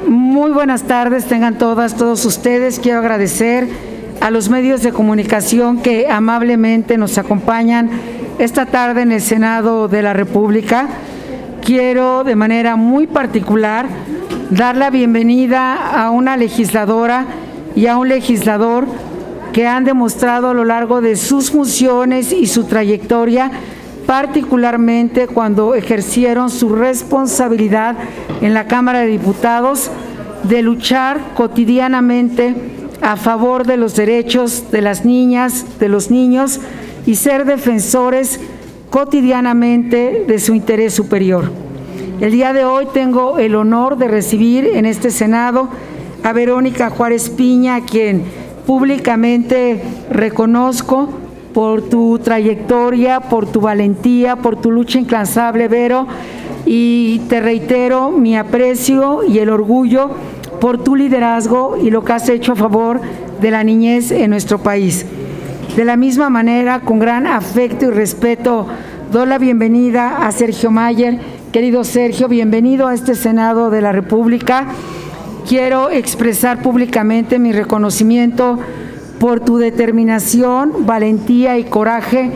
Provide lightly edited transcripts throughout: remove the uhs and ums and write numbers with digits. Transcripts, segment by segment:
Muy buenas tardes, tengan todos ustedes. Quiero agradecer a los medios de comunicación que amablemente nos acompañan esta tarde en el Senado de la República. Quiero de manera muy particular dar la bienvenida a una legisladora y a un legislador que han demostrado a lo largo de sus funciones y su trayectoria, particularmente cuando ejercieron su responsabilidad en la Cámara de Diputados, de luchar cotidianamente a favor de los derechos de las niñas, de los niños y ser defensores cotidianamente de su interés superior. El día de hoy tengo el honor de recibir en este Senado a Verónica Juárez Piña, a quien públicamente reconozco por tu trayectoria, por tu valentía, por tu lucha incansable, Vero, y te reitero mi aprecio y el orgullo por tu liderazgo y lo que has hecho a favor de la niñez en nuestro país. De la misma manera, con gran afecto y respeto, doy la bienvenida a Sergio Mayer. Querido Sergio, bienvenido a este Senado de la República. Quiero expresar públicamente mi reconocimiento por tu determinación, valentía y coraje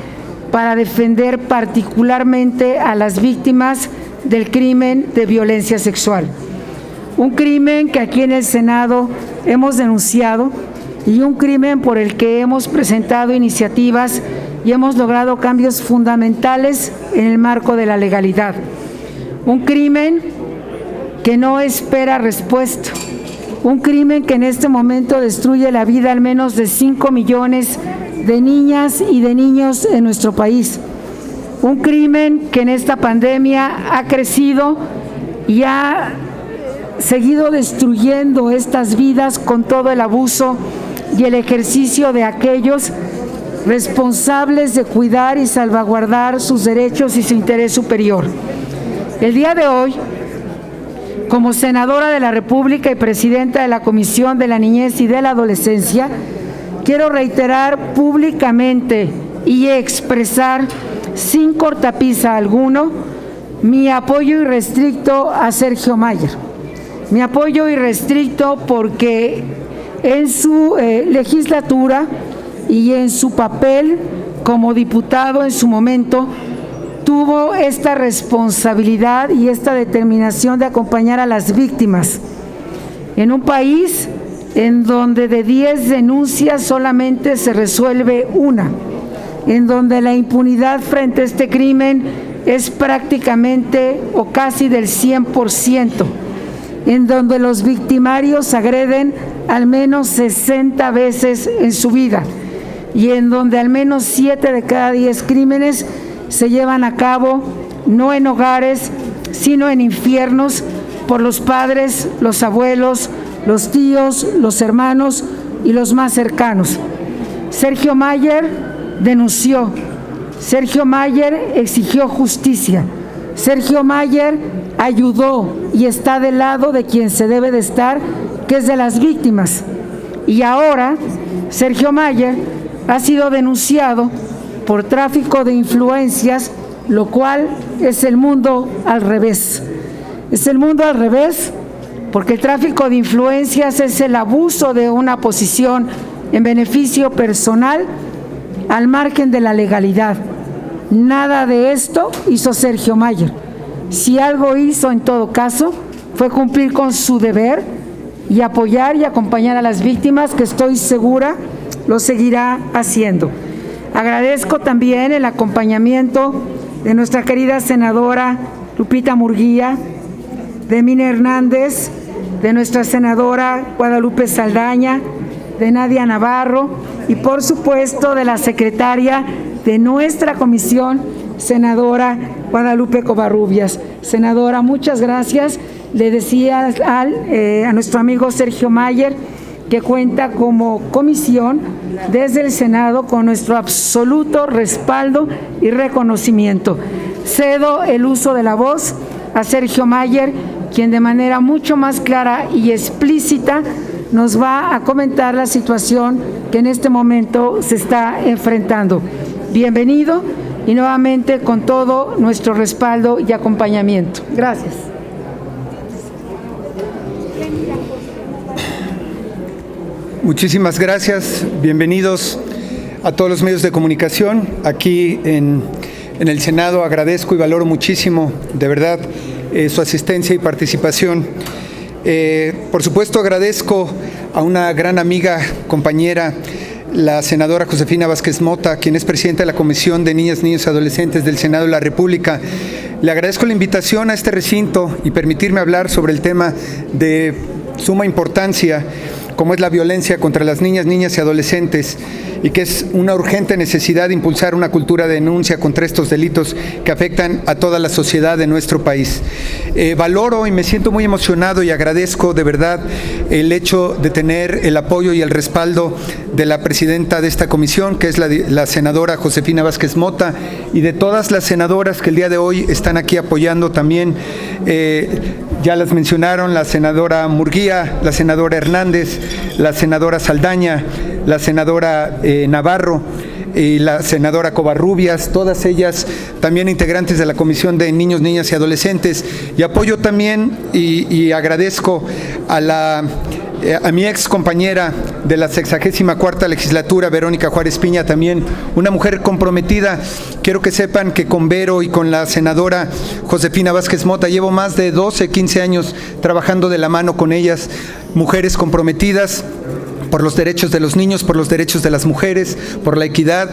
para defender particularmente a las víctimas del crimen de violencia sexual. Un crimen que aquí en el Senado hemos denunciado y un crimen por el que hemos presentado iniciativas y hemos logrado cambios fundamentales en el marco de la legalidad. Un crimen que no espera respuesta. Un crimen que en este momento destruye la vida al menos de 5 millones de niñas y de niños en nuestro país. Un crimen que en esta pandemia ha crecido y ha seguido destruyendo estas vidas con todo el abuso y el ejercicio de aquellos responsables de cuidar y salvaguardar sus derechos y su interés superior. El día de hoy, como senadora de la República y presidenta de la Comisión de la Niñez y de la Adolescencia, quiero reiterar públicamente y expresar sin cortapisa alguno mi apoyo irrestricto a Sergio Mayer. Mi apoyo irrestricto porque en su legislatura y en su papel como diputado en su momento tuvo esta responsabilidad y esta determinación de acompañar a las víctimas en un país en donde de 10 denuncias solamente se resuelve una, en donde la impunidad frente a este crimen es prácticamente o casi del 100%, en donde los victimarios agreden al menos 60 veces en su vida y en donde al menos 7 de cada 10 crímenes se llevan a cabo no en hogares, sino en infiernos por los padres, los abuelos, los tíos, los hermanos y los más cercanos. Sergio Mayer denunció, Sergio Mayer exigió justicia, Sergio Mayer ayudó y está del lado de quien se debe de estar, que es de las víctimas. Y ahora Sergio Mayer ha sido denunciado por tráfico de influencias, lo cual es el mundo al revés. Es el mundo al revés porque el tráfico de influencias es el abuso de una posición en beneficio personal al margen de la legalidad. Nada de esto hizo Sergio Mayer. Si algo hizo en todo caso fue cumplir con su deber y apoyar y acompañar a las víctimas, que estoy segura lo seguirá haciendo. Agradezco también el acompañamiento de nuestra querida senadora Lupita Murguía, de Mina Hernández, de nuestra senadora Guadalupe Saldaña, de Nadia Navarro y por supuesto de la secretaria de nuestra comisión, senadora Guadalupe Covarrubias. Senadora, muchas gracias. Le decía a nuestro amigo Sergio Mayer que cuenta como comisión desde el Senado con nuestro absoluto respaldo y reconocimiento. Cedo el uso de la voz a Sergio Mayer, quien de manera mucho más clara y explícita nos va a comentar la situación que en este momento se está enfrentando. Bienvenido y nuevamente con todo nuestro respaldo y acompañamiento. Gracias. Muchísimas gracias. Bienvenidos a todos los medios de comunicación. Aquí en el Senado agradezco y valoro muchísimo, de verdad, su asistencia y participación. Por supuesto, agradezco a una gran amiga, compañera, la senadora Josefina Vázquez Mota, quien es presidenta de la Comisión de Niñas, Niños y Adolescentes del Senado de la República. Le agradezco la invitación a este recinto y permitirme hablar sobre el tema de suma importancia, como es la violencia contra las niñas, niñas y adolescentes, y que es una urgente necesidad de impulsar una cultura de denuncia contra estos delitos que afectan a toda la sociedad de nuestro país. Valoro y me siento muy emocionado y agradezco de verdad el hecho de tener el apoyo y el respaldo de la presidenta de esta comisión, que es la senadora Josefina Vázquez Mota, y de todas las senadoras que el día de hoy están aquí apoyando también. Ya las mencionaron, la senadora Murguía, la senadora Hernández, la senadora Saldaña, la senadora Navarro y la senadora Covarrubias, todas ellas también integrantes de la Comisión de Niños, Niñas y Adolescentes. Y apoyo también y agradezco a mi ex compañera de la 64ª legislatura, Verónica Juárez Piña, también una mujer comprometida. Quiero que sepan que con Vero y con la senadora Josefina Vázquez Mota llevo más de 12, 15 años trabajando de la mano con ellas, mujeres comprometidas por los derechos de los niños, por los derechos de las mujeres, por la equidad.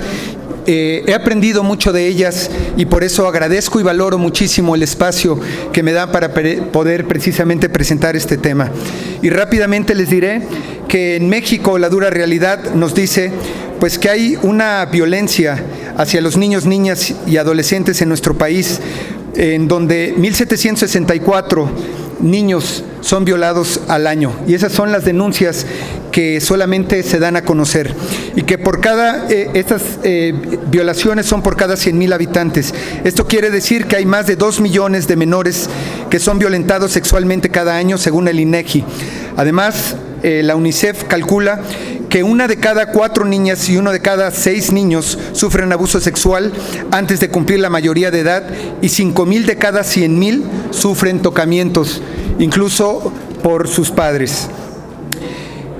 He aprendido mucho de ellas y por eso agradezco y valoro muchísimo el espacio que me da para poder precisamente presentar este tema. Y rápidamente les diré que en México la dura realidad nos dice pues que hay una violencia hacia los niños, niñas y adolescentes en nuestro país, en donde 1,764 niños son violados al año, y esas son las denuncias que solamente se dan a conocer, y que por estas violaciones son por cada 100,000 habitantes. Esto quiere decir que hay más de 2 millones de menores que son violentados sexualmente cada año, según el INEGI. Además, la UNICEF calcula que 1 de cada 4 niñas y 1 de cada 6 niños sufren abuso sexual antes de cumplir la mayoría de edad, y 5,000 de cada 100,000 sufren tocamientos, incluso por sus padres.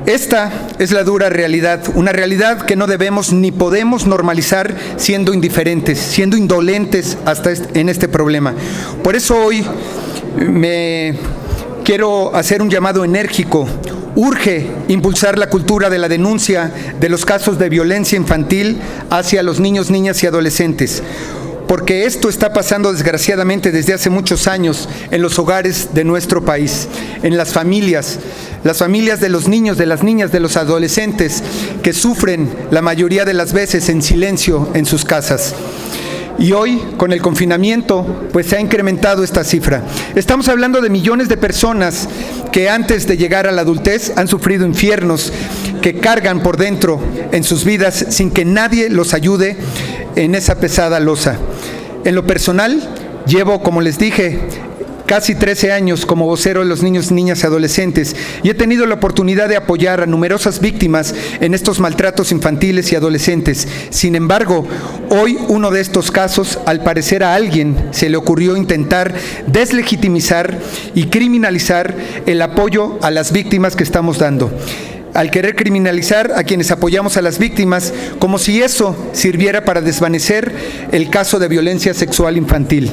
Esta es la dura realidad, una realidad que no debemos ni podemos normalizar siendo indiferentes, siendo indolentes en este problema. Por eso hoy me quiero hacer un llamado enérgico. Urge impulsar la cultura de la denuncia de los casos de violencia infantil hacia los niños, niñas y adolescentes, porque esto está pasando desgraciadamente desde hace muchos años en los hogares de nuestro país, en las familias de los niños, de las niñas, de los adolescentes que sufren la mayoría de las veces en silencio en sus casas. Y hoy, con el confinamiento, pues se ha incrementado esta cifra. Estamos hablando de millones de personas que antes de llegar a la adultez han sufrido infiernos que cargan por dentro en sus vidas sin que nadie los ayude en esa pesada losa. En lo personal, llevo, como les dije, casi 13 años como vocero de los niños, niñas y adolescentes, y he tenido la oportunidad de apoyar a numerosas víctimas en estos maltratos infantiles y adolescentes. Sin embargo, hoy uno de estos casos, al parecer a alguien se le ocurrió intentar deslegitimizar y criminalizar el apoyo a las víctimas que estamos dando, al querer criminalizar a quienes apoyamos a las víctimas, como si eso sirviera para desvanecer el caso de violencia sexual infantil.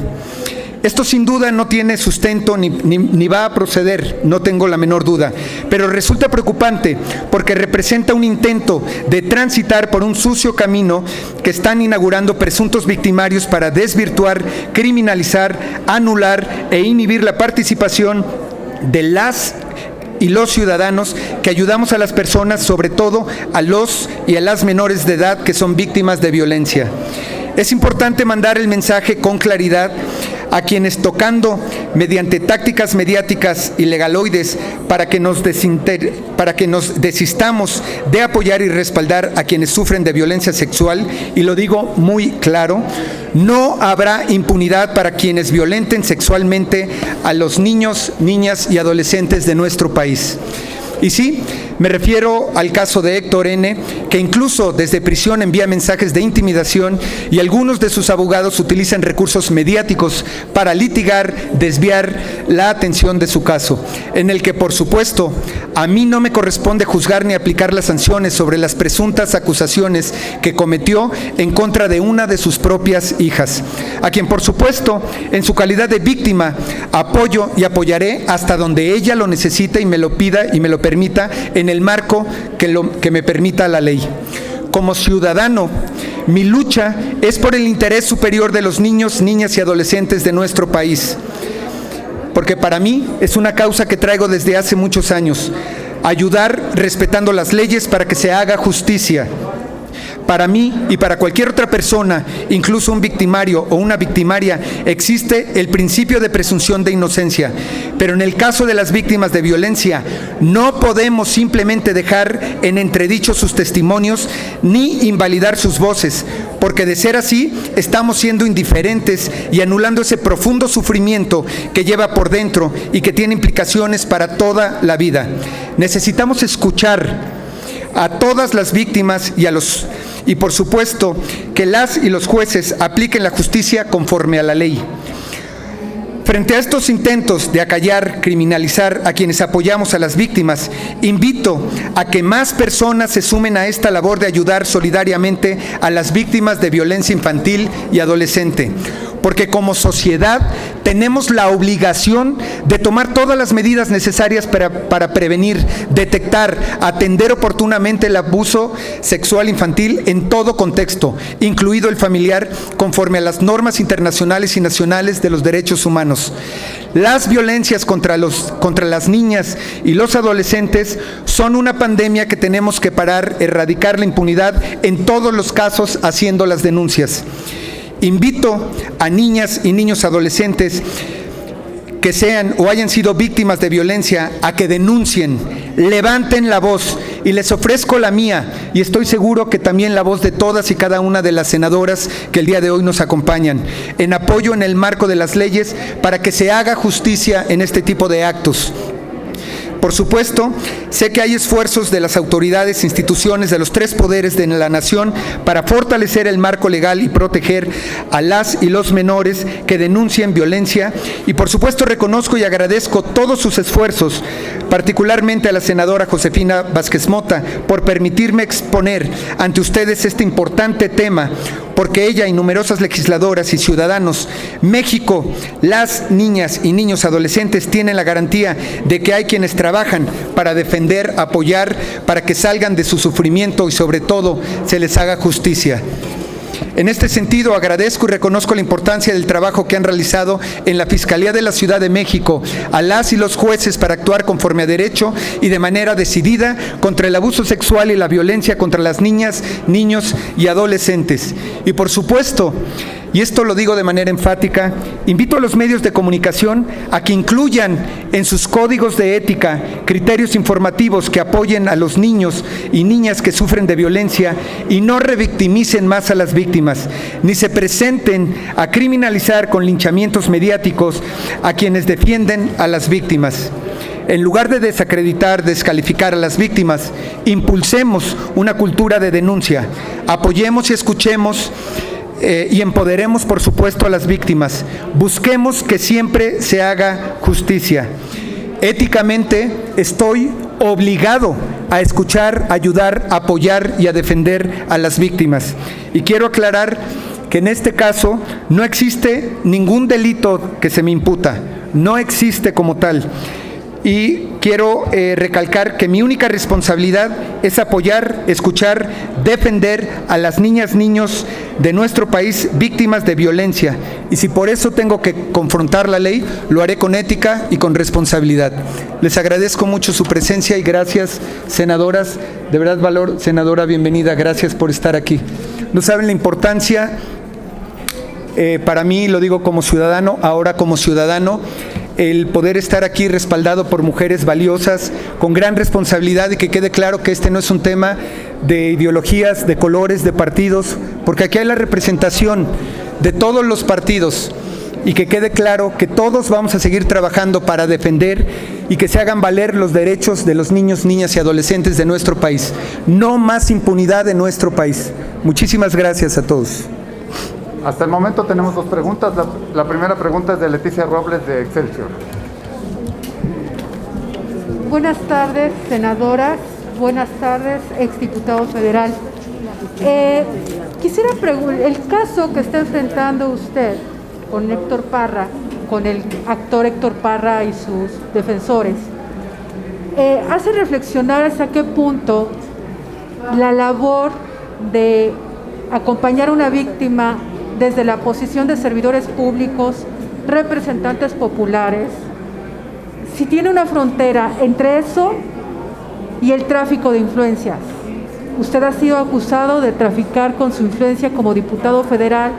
Esto sin duda no tiene sustento ni va a proceder, no tengo la menor duda, pero resulta preocupante porque representa un intento de transitar por un sucio camino que están inaugurando presuntos victimarios para desvirtuar, criminalizar, anular e inhibir la participación de las y los ciudadanos que ayudamos a las personas, sobre todo a los y a las menores de edad que son víctimas de violencia. Es importante mandar el mensaje con claridad a quienes, tocando mediante tácticas mediáticas y legaloides para que nos desistamos de apoyar y respaldar a quienes sufren de violencia sexual, y lo digo muy claro, no habrá impunidad para quienes violenten sexualmente a los niños, niñas y adolescentes de nuestro país. Y sí, Me refiero al caso de Héctor N., que incluso desde prisión envía mensajes de intimidación y algunos de sus abogados utilizan recursos mediáticos para litigar, desviar la atención de su caso, en el que, por supuesto, a mí no me corresponde juzgar ni aplicar las sanciones sobre las presuntas acusaciones que cometió en contra de una de sus propias hijas, a quien, por supuesto, en su calidad de víctima, apoyo y apoyaré hasta donde ella lo necesite y me lo pida y me lo permita en el marco que me permita la ley. Como ciudadano, mi lucha es por el interés superior de los niños, niñas y adolescentes de nuestro país, porque para mí es una causa que traigo desde hace muchos años. Ayudar respetando las leyes para que se haga justicia. Para mí y para cualquier otra persona, incluso un victimario o una victimaria, existe el principio de presunción de inocencia. Pero en el caso de las víctimas de violencia, no podemos simplemente dejar en entredicho sus testimonios ni invalidar sus voces, porque de ser así, estamos siendo indiferentes y anulando ese profundo sufrimiento que lleva por dentro y que tiene implicaciones para toda la vida. Necesitamos escuchar a todas las víctimas y por supuesto que las y los jueces apliquen la justicia conforme a la ley. Frente a estos intentos de acallar, criminalizar a quienes apoyamos a las víctimas, invito a que más personas se sumen a esta labor de ayudar solidariamente a las víctimas de violencia infantil y adolescente, porque como sociedad tenemos la obligación de tomar todas las medidas necesarias para prevenir, detectar, atender oportunamente el abuso sexual infantil en todo contexto, incluido el familiar, conforme a las normas internacionales y nacionales de los derechos humanos. Las violencias contra las niñas y los adolescentes son una pandemia que tenemos que parar, erradicar la impunidad en todos los casos haciendo las denuncias. Invito a niñas y niños adolescentes que sean o hayan sido víctimas de violencia a que denuncien, levanten la voz, y les ofrezco la mía y estoy seguro que también la voz de todas y cada una de las senadoras que el día de hoy nos acompañan, en apoyo en el marco de las leyes para que se haga justicia en este tipo de actos. Por supuesto, sé que hay esfuerzos de las autoridades e instituciones de los tres poderes de la nación para fortalecer el marco legal y proteger a las y los menores que denuncien violencia, y por supuesto reconozco y agradezco todos sus esfuerzos, particularmente a la senadora Josefina Vázquez Mota, por permitirme exponer ante ustedes este importante tema, porque ella y numerosas legisladoras y ciudadanos, México, las niñas y niños adolescentes tienen la garantía de que hay quienes trabajan para defender, apoyar, para que salgan de su sufrimiento y sobre todo se les haga justicia. En este sentido, agradezco y reconozco la importancia del trabajo que han realizado en la Fiscalía de la Ciudad de México a las y los jueces para actuar conforme a derecho y de manera decidida contra el abuso sexual y la violencia contra las niñas, niños y adolescentes. Y por supuesto, y esto lo digo de manera enfática, invito a los medios de comunicación a que incluyan en sus códigos de ética criterios informativos que apoyen a los niños y niñas que sufren de violencia y no revictimicen más a las víctimas, ni se presenten a criminalizar con linchamientos mediáticos a quienes defienden a las víctimas. En lugar de desacreditar, descalificar a las víctimas, impulsemos una cultura de denuncia, apoyemos y escuchemos y empoderemos, por supuesto, a las víctimas. Busquemos que siempre se haga justicia. Éticamente estoy obligado a escuchar, ayudar, apoyar y a defender a las víctimas. Y quiero aclarar que en este caso no existe ningún delito que se me imputa, no existe como tal. Y quiero recalcar que mi única responsabilidad es apoyar, escuchar, defender a las niñas, niños de nuestro país víctimas de violencia. Y si por eso tengo que confrontar la ley, lo haré con ética y con responsabilidad. Les agradezco mucho su presencia y gracias, senadoras. De verdad, valor, senadora, bienvenida. Gracias por estar aquí. No saben la importancia, para mí, lo digo como ciudadano, ahora como ciudadano, el poder estar aquí respaldado por mujeres valiosas, con gran responsabilidad, y que quede claro que este no es un tema de ideologías, de colores, de partidos, porque aquí hay la representación de todos los partidos y que quede claro que todos vamos a seguir trabajando para defender y que se hagan valer los derechos de los niños, niñas y adolescentes de nuestro país. No más impunidad en nuestro país. Muchísimas gracias a todos. Hasta el momento tenemos 2 preguntas. La primera pregunta es de Leticia Robles, de Excelsior. Buenas tardes, senadoras. Buenas tardes, exdiputado federal. Quisiera preguntar, el caso que está enfrentando usted con Héctor Parra, con el actor Héctor Parra y sus defensores, hace reflexionar hasta qué punto la labor de acompañar a una víctima desde la posición de servidores públicos, representantes populares, si tiene una frontera entre eso y el tráfico de influencias. Usted ha sido acusado de traficar con su influencia como diputado federal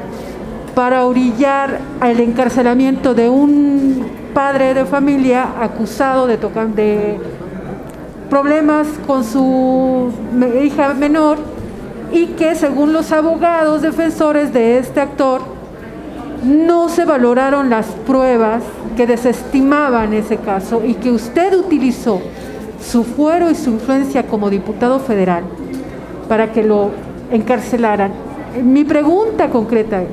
para orillar al encarcelamiento de un padre de familia acusado de problemas con su hija menor, y que según los abogados defensores de este actor no se valoraron las pruebas que desestimaban ese caso, y que usted utilizó su fuero y su influencia como diputado federal para que lo encarcelaran. Mi pregunta concreta es: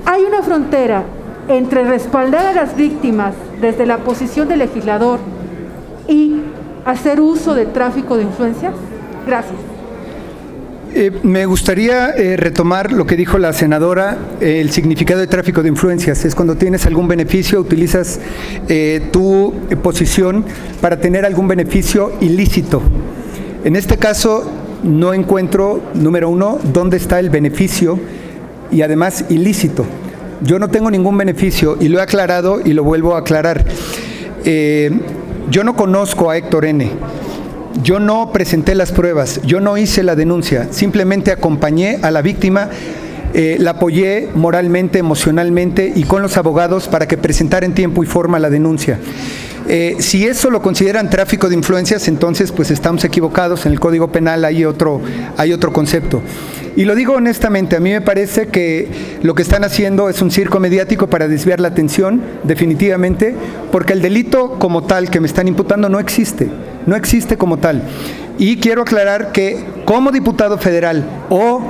¿hay una frontera entre respaldar a las víctimas desde la posición de legislador y hacer uso del tráfico de influencias? Gracias. Me gustaría retomar lo que dijo la senadora. El significado de tráfico de influencias es cuando tienes algún beneficio, utilizas tu posición para tener algún beneficio ilícito. En este caso no encuentro, número uno, dónde está el beneficio y además ilícito. Yo no tengo ningún beneficio y lo he aclarado y lo vuelvo a aclarar. Yo no conozco a Héctor N. Yo no presenté las pruebas, yo no hice la denuncia, simplemente acompañé a la víctima, la apoyé moralmente, emocionalmente y con los abogados para que presentara en tiempo y forma la denuncia. Si eso lo consideran tráfico de influencias, entonces pues estamos equivocados. En el Código Penal hay otro concepto. Y lo digo honestamente, a mí me parece que lo que están haciendo es un circo mediático para desviar la atención, definitivamente, porque el delito como tal que me están imputando no existe como tal. Y quiero aclarar que como diputado federal o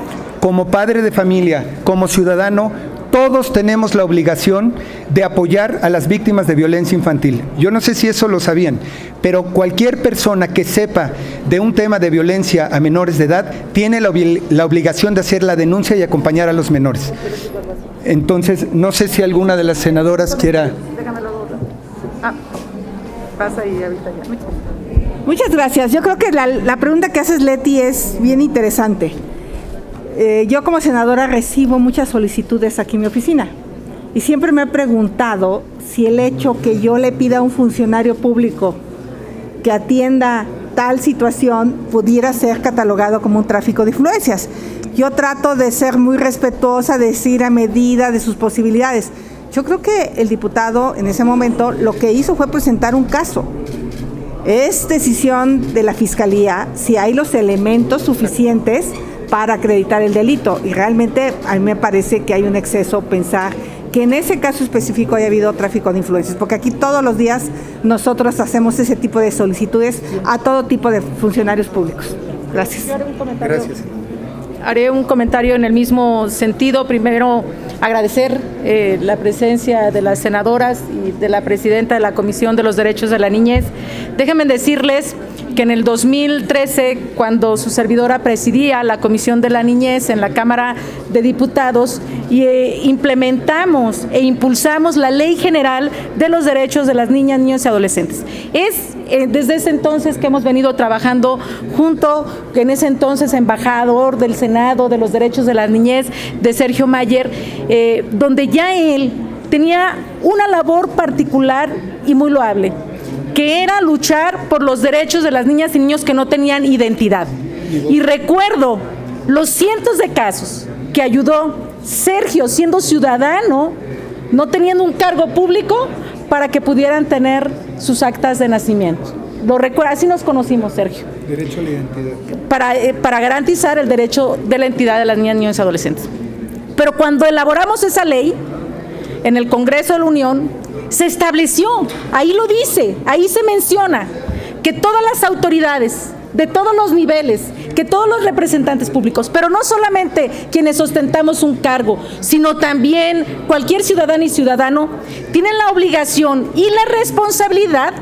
como padre de familia, como ciudadano, todos tenemos la obligación de apoyar a las víctimas de violencia infantil. Yo no sé si eso lo sabían, pero cualquier persona que sepa de un tema de violencia a menores de edad tiene la obligación de hacer la denuncia y acompañar a los menores. Entonces, no sé si alguna de las senadoras quiera... Pasa y ahorita ya. Muchas gracias. Yo creo que la pregunta que haces, Leti, es bien interesante. Yo como senadora recibo muchas solicitudes aquí en mi oficina y siempre me he preguntado si el hecho que yo le pida a un funcionario público que atienda tal situación pudiera ser catalogado como un tráfico de influencias. Yo trato de ser muy respetuosa, de decir a medida de sus posibilidades. Yo creo que el diputado en ese momento lo que hizo fue presentar un caso. Es decisión de la Fiscalía si hay los elementos suficientes para acreditar el delito, y realmente a mí me parece que hay un exceso pensar que en ese caso específico haya habido tráfico de influencias, porque aquí todos los días nosotros hacemos ese tipo de solicitudes a todo tipo de funcionarios públicos. Gracias. Gracias. Haré un comentario en el mismo sentido. Primero, agradecer la presencia de las senadoras y de la presidenta de la Comisión de los Derechos de la Niñez. Déjenme decirles que en el 2013, cuando su servidora presidía la Comisión de la Niñez en la Cámara de Diputados, implementamos e impulsamos la Ley General de los Derechos de las Niñas, Niños y Adolescentes. Es desde ese entonces que hemos venido trabajando junto, en ese entonces embajador del Senado de los Derechos de la Niñez, de Sergio Mayer, donde ya él tenía una labor particular y muy loable, que era luchar por los derechos de las niñas y niños que no tenían identidad. Y recuerdo los cientos de casos que ayudó Sergio, siendo ciudadano, no teniendo un cargo público, para que pudieran tener sus actas de nacimiento. Lo recuerdo, así nos conocimos, Sergio. Derecho a la identidad. Para garantizar el derecho de la identidad de las niñas, niños y adolescentes. Pero cuando elaboramos esa ley, en el Congreso de la Unión, se estableció, ahí lo dice, ahí se menciona, que todas las autoridades de todos los niveles, que todos los representantes públicos, pero no solamente quienes ostentamos un cargo, sino también cualquier ciudadana y ciudadano, tienen la obligación y la responsabilidad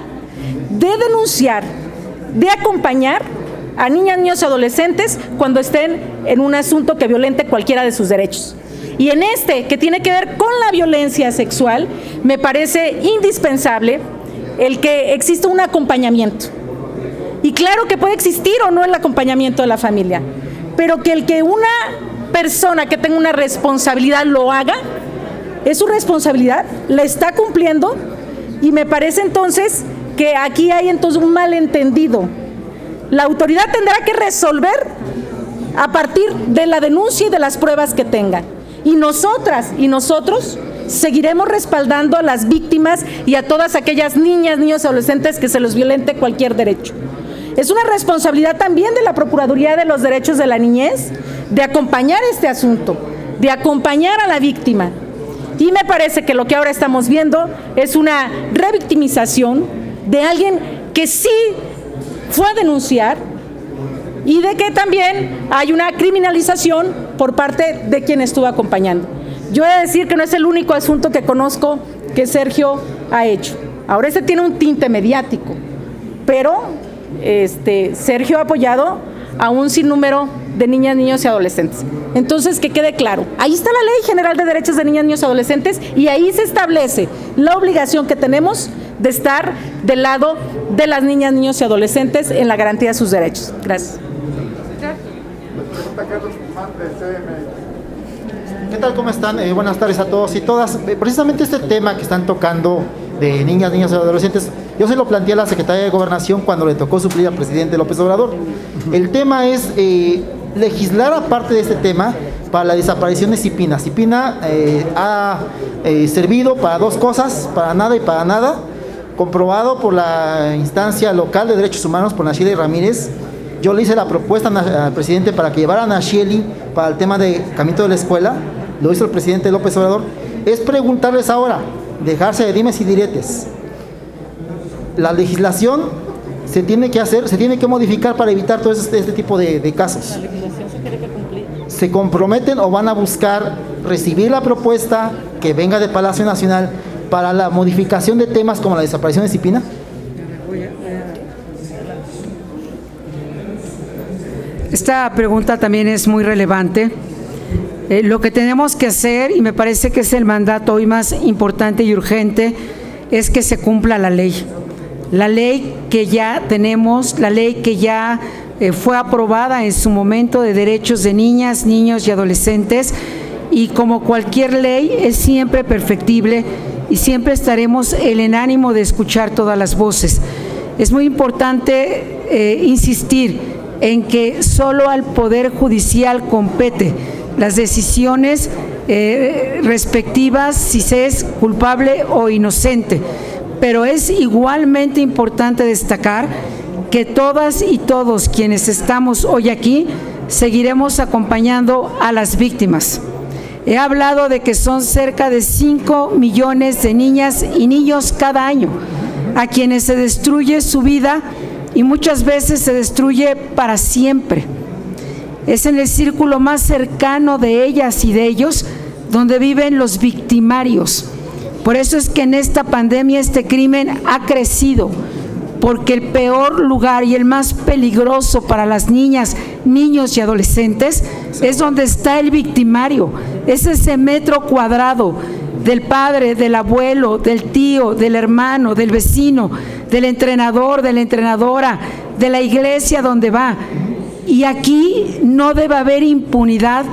de denunciar, de acompañar a niñas, niños y adolescentes cuando estén en un asunto que violente cualquiera de sus derechos. Y en este, que tiene que ver con la violencia sexual, me parece indispensable el que exista un acompañamiento. Y claro que puede existir o no el acompañamiento de la familia, pero que el que una persona que tenga una responsabilidad lo haga, es su responsabilidad, la está cumpliendo, y me parece entonces que aquí hay entonces un malentendido. La autoridad tendrá que resolver a partir de la denuncia y de las pruebas que tengan. Y nosotras y nosotros seguiremos respaldando a las víctimas y a todas aquellas niñas, niños y adolescentes que se les violente cualquier derecho. Es una responsabilidad también de la Procuraduría de los Derechos de la Niñez de acompañar este asunto, de acompañar a la víctima. Y me parece que lo que ahora estamos viendo es una revictimización de alguien que sí fue a denunciar y de que también hay una criminalización por parte de quien estuvo acompañando. Yo he de decir que no es el único asunto que conozco que Sergio ha hecho. Ahora este tiene un tinte mediático, pero Sergio ha apoyado a un sinnúmero de niñas, niños y adolescentes. Entonces, que quede claro, ahí está la Ley General de Derechos de Niñas, Niños y Adolescentes, y ahí se establece la obligación que tenemos de estar del lado de las niñas, niños y adolescentes en la garantía de sus derechos. Gracias. ¿Qué tal? ¿Cómo están? Buenas tardes a todos y todas. Precisamente este tema que están tocando de niñas, niños y adolescentes, yo se lo planteé a la Secretaría de Gobernación cuando le tocó suplir al presidente López Obrador. El tema es legislar aparte de este tema para la desaparición de CIPINA. CIPINA ha servido para dos cosas, para nada y para nada, comprobado por la instancia local de derechos humanos, por Nacheli Ramírez. Yo le hice la propuesta al presidente para que llevara a Nacheli para el tema de caminito de la escuela, lo hizo el presidente López Obrador. Es preguntarles ahora, dejarse de dimes y diretes. La legislación se tiene que hacer, se tiene que modificar para evitar todo este tipo de casos. La legislación se tiene que cumplir. ¿Se comprometen o van a buscar recibir la propuesta que venga de Palacio Nacional para la modificación de temas como la desaparición de CIPINA? Esta pregunta también es muy relevante. Lo que tenemos que hacer, y me parece que es el mandato hoy más importante y urgente, es que se cumpla la ley. La ley que ya tenemos, la ley que ya fue aprobada en su momento de derechos de niñas, niños y adolescentes, y como cualquier ley es siempre perfectible y siempre estaremos en ánimo de escuchar todas las voces. Es muy importante insistir en que solo al Poder Judicial compete las decisiones respectivas si se es culpable o inocente, pero es igualmente importante destacar que todas y todos quienes estamos hoy aquí seguiremos acompañando a las víctimas. He hablado de que son cerca de 5 millones de niñas y niños cada año a quienes se destruye su vida y muchas veces se destruye para siempre. Es en el círculo más cercano de ellas y de ellos donde viven los victimarios. Por eso es que en esta pandemia este crimen ha crecido, porque el peor lugar y el más peligroso para las niñas, niños y adolescentes es donde está el victimario, es ese metro cuadrado del padre, del abuelo, del tío, del hermano, del vecino, del entrenador, de la entrenadora, de la iglesia donde va. Y aquí no debe haber impunidad,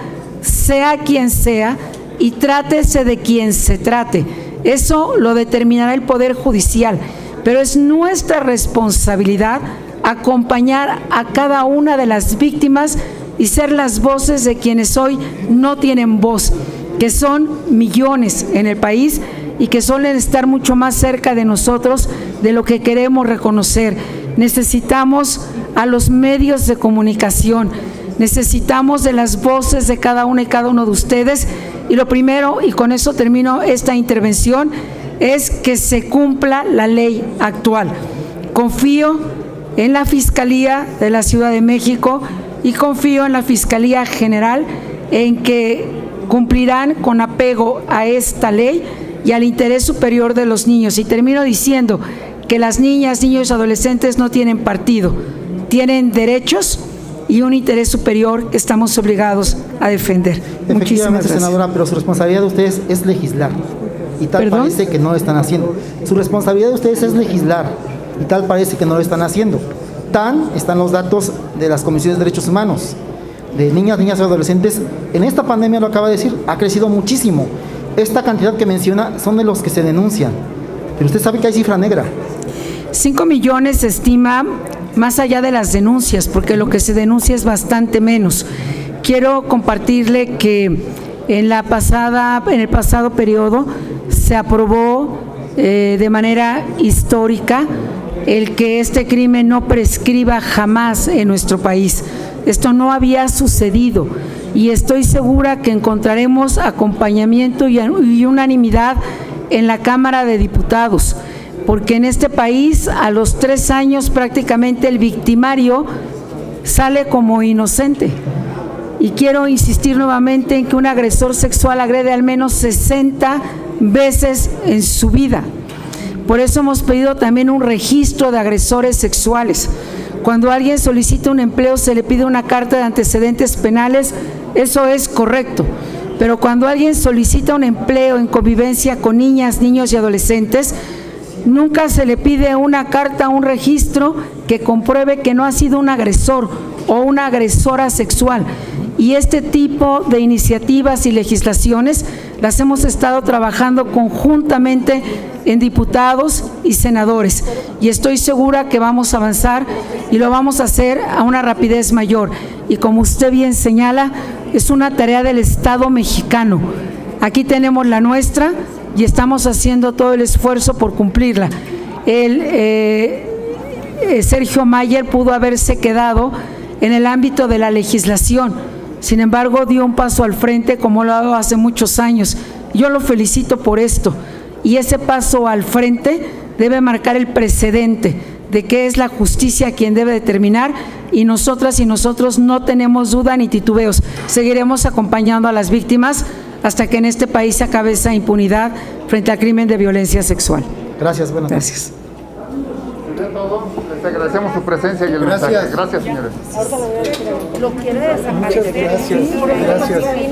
sea quien sea, y trátese de quien se trate. Eso lo determinará el Poder Judicial, pero es nuestra responsabilidad acompañar a cada una de las víctimas y ser las voces de quienes hoy no tienen voz, que son millones en el país y que suelen estar mucho más cerca de nosotros de lo que queremos reconocer. Necesitamos a los medios de comunicación, necesitamos de las voces de cada una y cada uno de ustedes Y lo primero, y con eso termino esta intervención, es que se cumpla la ley actual. Confío en la Fiscalía de la Ciudad de México y confío en la Fiscalía General en que cumplirán con apego a esta ley y al interés superior de los niños. Y termino diciendo que las niñas, niños y adolescentes no tienen partido, tienen derechos y un interés superior que estamos obligados a defender. Muchísimas gracias. Senadora, pero su responsabilidad de ustedes es legislar y tal parece que no lo están haciendo. Su responsabilidad de ustedes es legislar y tal parece que no lo están haciendo. Tan están los datos de las comisiones de derechos humanos, de niñas y adolescentes. En esta pandemia, lo acaba de decir, ha crecido muchísimo. Esta cantidad que menciona son de los que se denuncian, pero usted sabe que hay cifra negra. 5 millones se estima, más allá de las denuncias, porque lo que se denuncia es bastante menos. Quiero compartirle que en el pasado periodo se aprobó de manera histórica el que este crimen no prescriba jamás en nuestro país. Esto no había sucedido y estoy segura que encontraremos acompañamiento y unanimidad en la Cámara de Diputados, porque en este país a los 3 años prácticamente el victimario sale como inocente. Y quiero insistir nuevamente en que un agresor sexual agrede al menos 60 veces en su vida. Por eso hemos pedido también un registro de agresores sexuales. Cuando alguien solicita un empleo se le pide una carta de antecedentes penales, eso es correcto. Pero cuando alguien solicita un empleo en convivencia con niñas, niños y adolescentes, nunca se le pide una carta, un registro que compruebe que no ha sido un agresor o una agresora sexual. Y este tipo de iniciativas y legislaciones las hemos estado trabajando conjuntamente en diputados y senadores. Y estoy segura que vamos a avanzar y lo vamos a hacer a una rapidez mayor. Y como usted bien señala, es una tarea del Estado mexicano. Aquí tenemos la nuestra y estamos haciendo todo el esfuerzo por cumplirla. Sergio Mayer pudo haberse quedado en el ámbito de la legislación, sin embargo dio un paso al frente como lo ha dado hace muchos años. Yo lo felicito por esto y ese paso al frente debe marcar el precedente de que es la justicia quien debe determinar y nosotras y nosotros no tenemos duda ni titubeos. Seguiremos acompañando a las víctimas hasta que en este país se acabe esa impunidad frente al crimen de violencia sexual. Gracias, buenas noches. Gracias. De todo, les agradecemos su presencia y el mensaje. Gracias, señores. Muchas gracias.